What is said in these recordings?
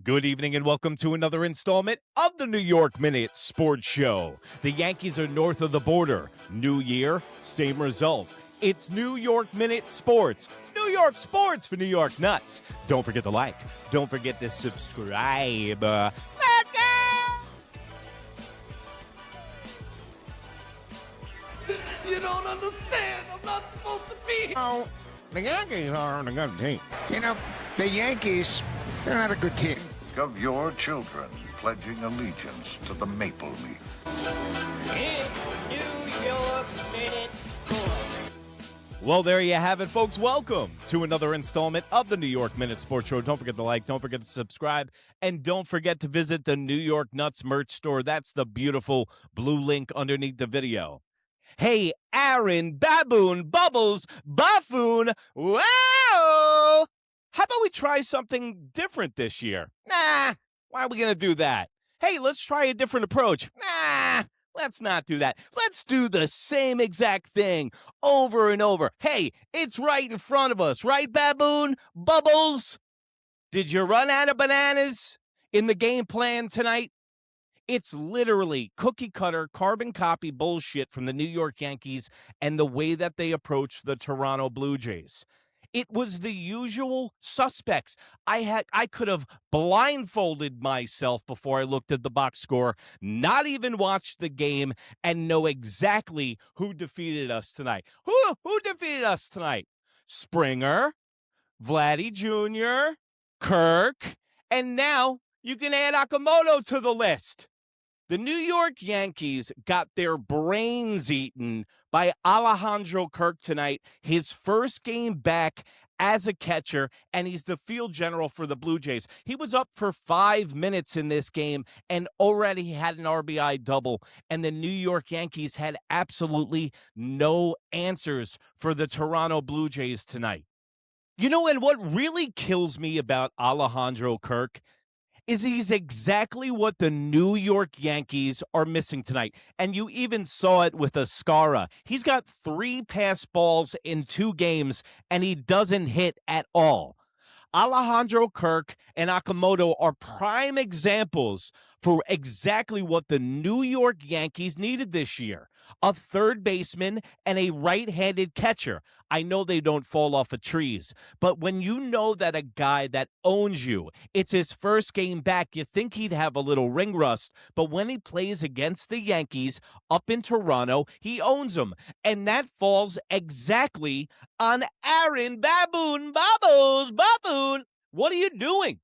Good evening and welcome to another installment of the New York Minute Sports Show. The Yankees are north of the border. New year, same result. It's New York Minute Sports. It's New York sports for New York nuts. Don't forget to like. Don't forget to subscribe. Let's go! You don't understand. I'm not supposed to be here. Oh, the Yankees aren't a good team. You know, the Yankees, they're not a good team. Of your children pledging allegiance to the Maple Leaf. It's New York Minute Sports. Well, there you have it, folks. Welcome to another installment of the New York Minute Sports Show. Don't forget to like, don't forget to subscribe, and don't forget to visit the New York Nuts merch store. That's the beautiful blue link underneath the video. Hey, Aaron, Baboon, Bubbles, Buffoon, wow! How about we try something different this year? Nah, why are we going to do that? Hey, let's try a different approach. Nah, let's not do that. Let's do the same exact thing over and over. Hey, it's right in front of us, right, Baboon? Bubbles? Did you run out of bananas in the game plan tonight? It's literally cookie cutter, carbon copy bullshit from the New York Yankees and the way that they approach the Toronto Blue Jays. It was the usual suspects. I could have blindfolded myself before I looked at the box score, not even watched the game, and know exactly who defeated us tonight. Who defeated us tonight? Springer, Vladdy Jr., Kirk, and now you can add Okamoto to the list. The New York Yankees got their brains eaten by Alejandro Kirk tonight, his first game back as a catcher, and he's the field general for the Blue Jays. He was up for 5 minutes in this game and already had an RBI double, and the New York Yankees had absolutely no answers for the Toronto Blue Jays tonight. You know, and what really kills me about Alejandro Kirk is he's exactly what the New York Yankees are missing tonight. And you even saw it with Ascara. He's got 3 pass balls in 2 games, and he doesn't hit at all. Alejandro Kirk and Okamoto are prime examples for exactly what the New York Yankees needed this year. A third baseman and a right-handed catcher. I know they don't fall off of trees, but when you know that a guy that owns you, it's his first game back, you think he'd have a little ring rust, but when he plays against the Yankees up in Toronto, he owns them, and that falls exactly on Aaron Baboon, Bubbles. What are you doing?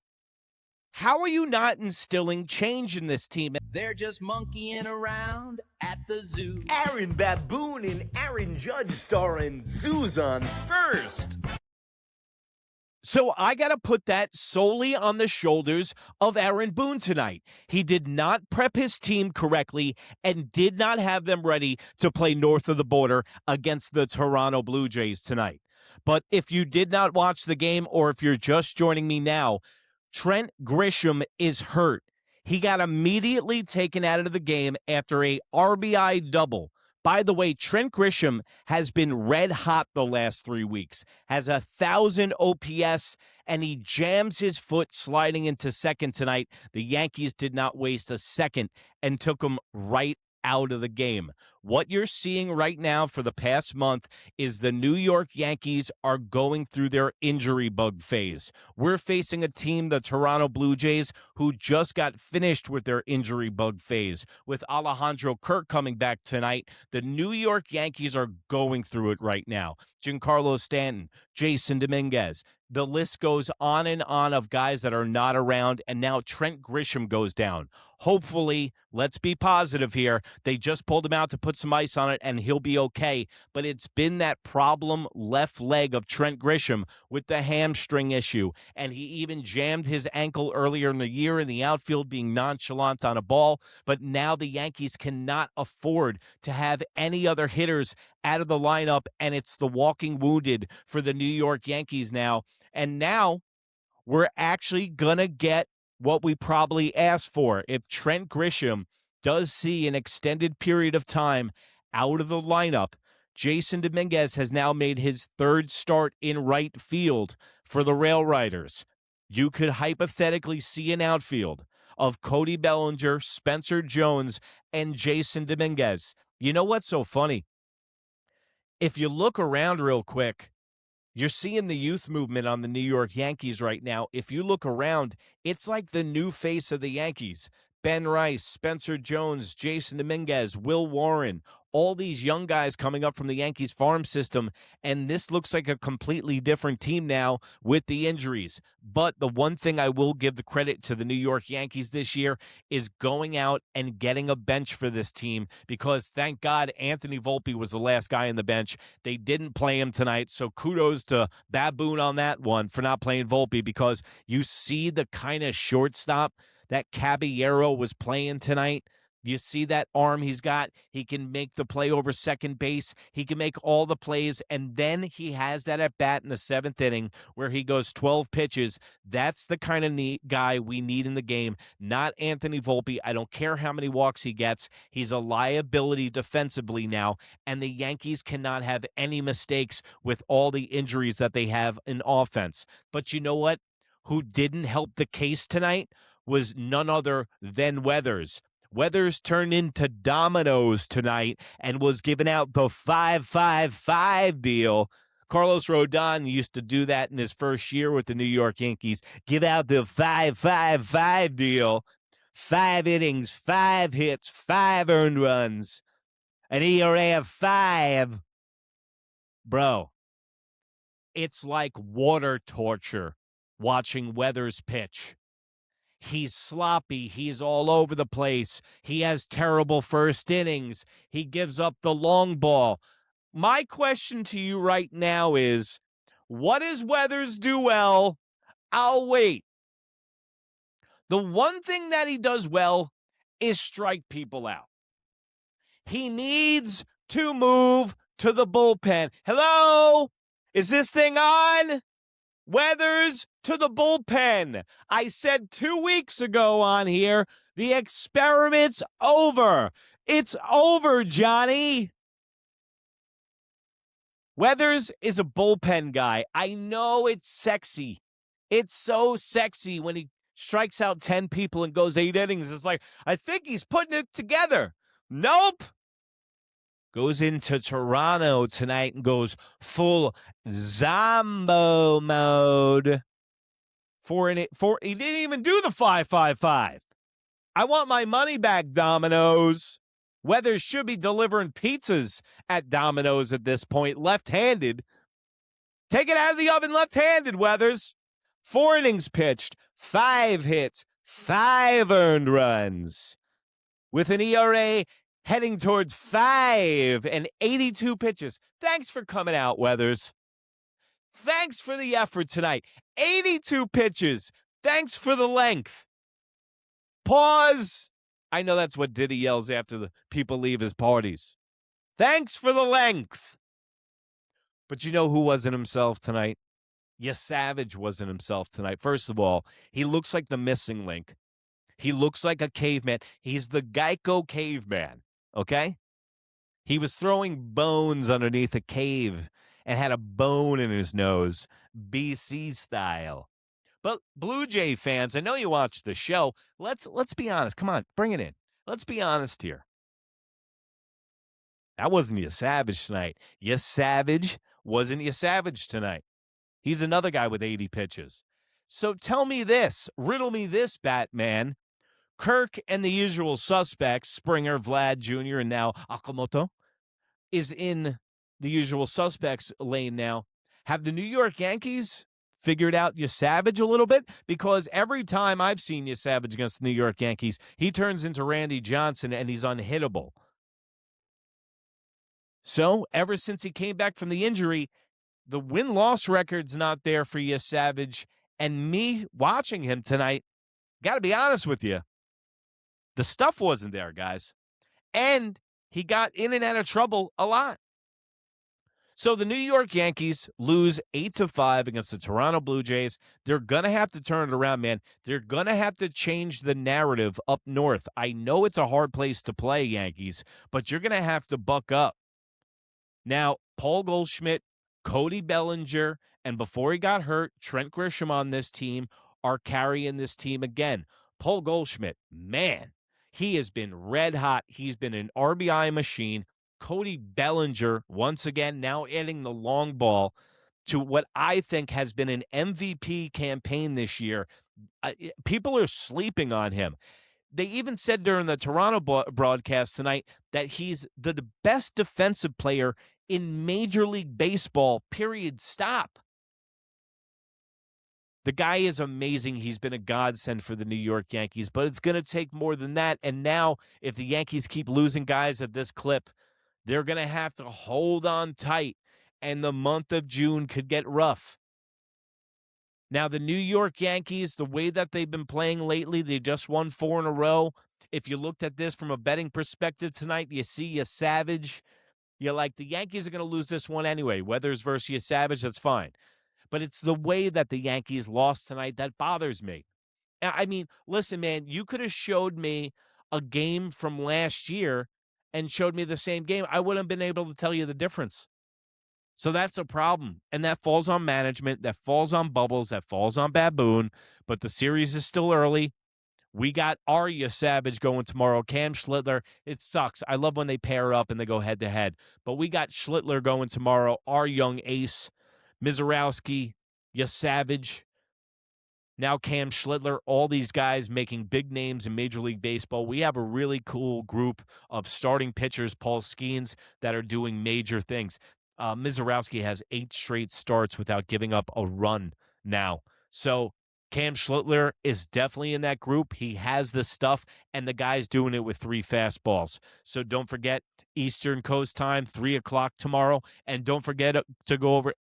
How are you not instilling change in this team? They're just monkeying around at the zoo. Aaron Baboon and Aaron Judge starring Zoos on First. So I got to put that solely on the shoulders of Aaron Boone tonight. He did not prep his team correctly and did not have them ready to play north of the border against the Toronto Blue Jays tonight. But if you did not watch the game, or if you're just joining me now, Trent Grisham is hurt. He got immediately taken out of the game after a RBI double. By the way, Trent Grisham has been red hot the last 3 weeks, has 1,000 OPS, and he jams his foot sliding into second tonight. The Yankees did not waste a second and took him right out of the game. What you're seeing right now for the past month is the New York Yankees are going through their injury bug phase. We're facing a team, the Toronto Blue Jays, who just got finished with their injury bug phase. With Alejandro Kirk coming back tonight, the New York Yankees are going through it right now. Giancarlo Stanton, Jason Dominguez, the list goes on and on of guys that are not around, and now Trent Grisham goes down. Hopefully, let's be positive here, they just pulled him out to put some ice on it and he'll be okay, but it's been that problem left leg of Trent Grisham with the hamstring issue, and he even jammed his ankle earlier in the year in the outfield being nonchalant on a ball, but now the Yankees cannot afford to have any other hitters out of the lineup, and it's the walking wounded for the New York Yankees now. And now we're actually going to get what we probably asked for. If Trent Grisham does see an extended period of time out of the lineup, Jason Dominguez has now made his 3rd start in right field for the Rail Riders. you could hypothetically see an outfield of Cody Bellinger, Spencer Jones, and Jason Dominguez. You know what's so funny? If you look around real quick, you're seeing the youth movement on the New York Yankees right now. If you look around, it's like the new face of the Yankees. Ben Rice, Spencer Jones, Jason Dominguez, Will Warren, all these young guys coming up from the Yankees farm system, and this looks like a completely different team now with the injuries. But the one thing I will give the credit to the New York Yankees this year is going out and getting a bench for this team, because thank God Anthony Volpe was the last guy on the bench. They didn't play him tonight, so kudos to Baboon on that one for not playing Volpe, because you see the kind of shortstop that Caballero was playing tonight. You see that arm he's got? He can make the play over second base. He can make all the plays, and then he has that at bat in the seventh inning where he goes 12 pitches. That's the kind of guy we need in the game, not Anthony Volpe. I don't care how many walks he gets. He's a liability defensively now, and the Yankees cannot have any mistakes with all the injuries that they have in offense. But you know what? Who didn't help the case tonight was none other than Weathers. Weathers turned into dominoes tonight and was giving out the 5-5-5 deal. Carlos Rodon used to do that in his first year with the New York Yankees. Give out the 5-5-5 deal. 5 innings, 5 hits, 5 earned runs, an ERA of 5. Bro, it's like water torture watching Weathers pitch. He's sloppy. He's all over the place. He has terrible first innings. He gives up the long ball. My question to you right now is, what does Weathers do well? I'll wait. The one thing that he does well is strike people out. He needs to move to the bullpen. Hello? Is this thing on? Weathers to the bullpen. I said 2 weeks ago on here, the experiment's over. It's over, Johnny. Weathers is a bullpen guy. I know it's sexy. It's so sexy when he strikes out 10 people and goes 8 innings. It's like, I think he's putting it together. Nope. Goes into Toronto tonight and goes full Zombo mode. He didn't even do the 5-5-5. I want my money back, Domino's. Weathers should be delivering pizzas at Domino's at this point, left-handed. Take it out of the oven left-handed, Weathers. 4 innings pitched, 5 hits, 5 earned runs. With an ERA heading towards 5 and 82 pitches. Thanks for coming out, Weathers. Thanks for the effort tonight. 82 pitches. Thanks for the length. Pause. I know that's what Diddy yells after the people leave his parties. Thanks for the length. But you know who wasn't himself tonight? Yesavage wasn't himself tonight. First of all, he looks like the missing link. He looks like a caveman. He's the Geico caveman. Okay? He was throwing bones underneath a cave and had a bone in his nose, BC style. But Blue Jay fans, I know you watch the show. Let's be honest. Come on, bring it in. Let's be honest here. That wasn't Yesavage tonight. Yesavage wasn't Yesavage tonight. He's another guy with 80 pitches. So tell me this, riddle me this, Batman. Kirk and the usual suspects, Springer, Vlad Jr., and now Okamoto, is in the usual suspects lane now. Have the New York Yankees figured out Yesavage a little bit? Because every time I've seen Yesavage against the New York Yankees, he turns into Randy Johnson and he's unhittable. So ever since he came back from the injury, the win-loss record's not there for Yesavage. And me watching him tonight, got to be honest with you, the stuff wasn't there, guys. And he got in and out of trouble a lot. So the New York Yankees lose 8-5 against the Toronto Blue Jays. They're going to have to turn it around, man. They're going to have to change the narrative up north. I know it's a hard place to play, Yankees, but you're going to have to buck up. Now, Paul Goldschmidt, Cody Bellinger, and before he got hurt, Trent Grisham on this team are carrying this team again. Paul Goldschmidt, man, he has been red hot. He's been an RBI machine. Cody Bellinger, once again, now adding the long ball to what I think has been an MVP campaign this year. People are sleeping on him. They even said during the Toronto broadcast tonight that he's the best defensive player in Major League Baseball, period, stop. The guy is amazing. He's been a godsend for the New York Yankees, but it's going to take more than that. And now, if the Yankees keep losing guys at this clip, they're going to have to hold on tight, and the month of June could get rough. Now, the New York Yankees, the way that they've been playing lately, they just won 4 in a row. If you looked at this from a betting perspective tonight, you see Yesavage. You're like, the Yankees are going to lose this one anyway. Weathers versus Yesavage, that's fine. But it's the way that the Yankees lost tonight that bothers me. I mean, listen, man, you could have showed me a game from last year and showed me the same game. I wouldn't have been able to tell you the difference. So that's a problem. And that falls on management. That falls on Bubbles. That falls on Baboon. But the series is still early. We got our Yesavage going tomorrow. Cam Schlittler. It sucks. I love when they pair up and they go head-to-head. But we got Schlittler going tomorrow, our young ace. Mizorowski, Yesavage, now Cam Schlittler, all these guys making big names in Major League Baseball. We have a really cool group of starting pitchers, Paul Skeens, that are doing major things. Mizorowski has 8 straight starts without giving up a run now. So Cam Schlittler is definitely in that group. He has the stuff, and the guy's doing it with 3 fastballs. So don't forget, Eastern Coast time, 3 o'clock tomorrow. And don't forget to go over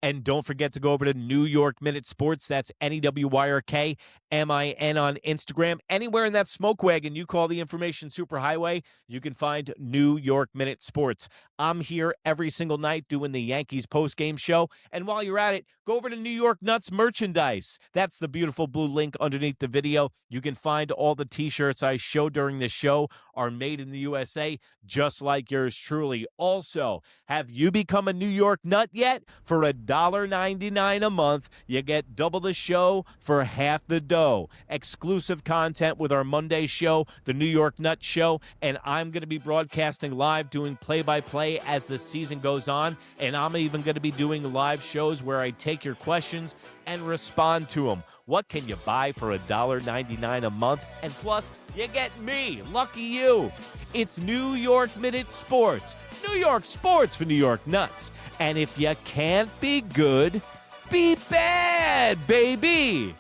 to New York Minute Sports. That's NEWYRKMIN on Instagram. Anywhere in that smoke wagon you call the information superhighway, you can find New York Minute Sports. I'm here every single night doing the Yankees postgame show. And while you're at it, go over to New York Nuts merchandise. That's the beautiful blue link underneath the video. You can find all the T-shirts I show during the show are made in the USA, just like yours truly. Also, have you become a New York Nut yet? For $1.99 a month, you get double the show for half the dough. Exclusive content with our Monday show, the New York Nut Show, and I'm going to be broadcasting live, doing play-by-play as the season goes on, and I'm even going to be doing live shows where I take your questions and respond to them. What can you buy for $1.99 a month? And plus, you get me. Lucky you. It's New York Minute Sports. It's New York sports for New York Nuts. And if you can't be good, be bad, baby.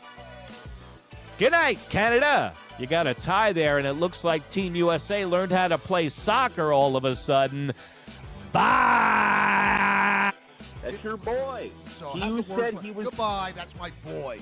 Good night, Canada. You got a tie there, and it looks like Team USA learned how to play soccer all of a sudden. Bye! That's your boy. So You said he was... Goodbye, that's my boy.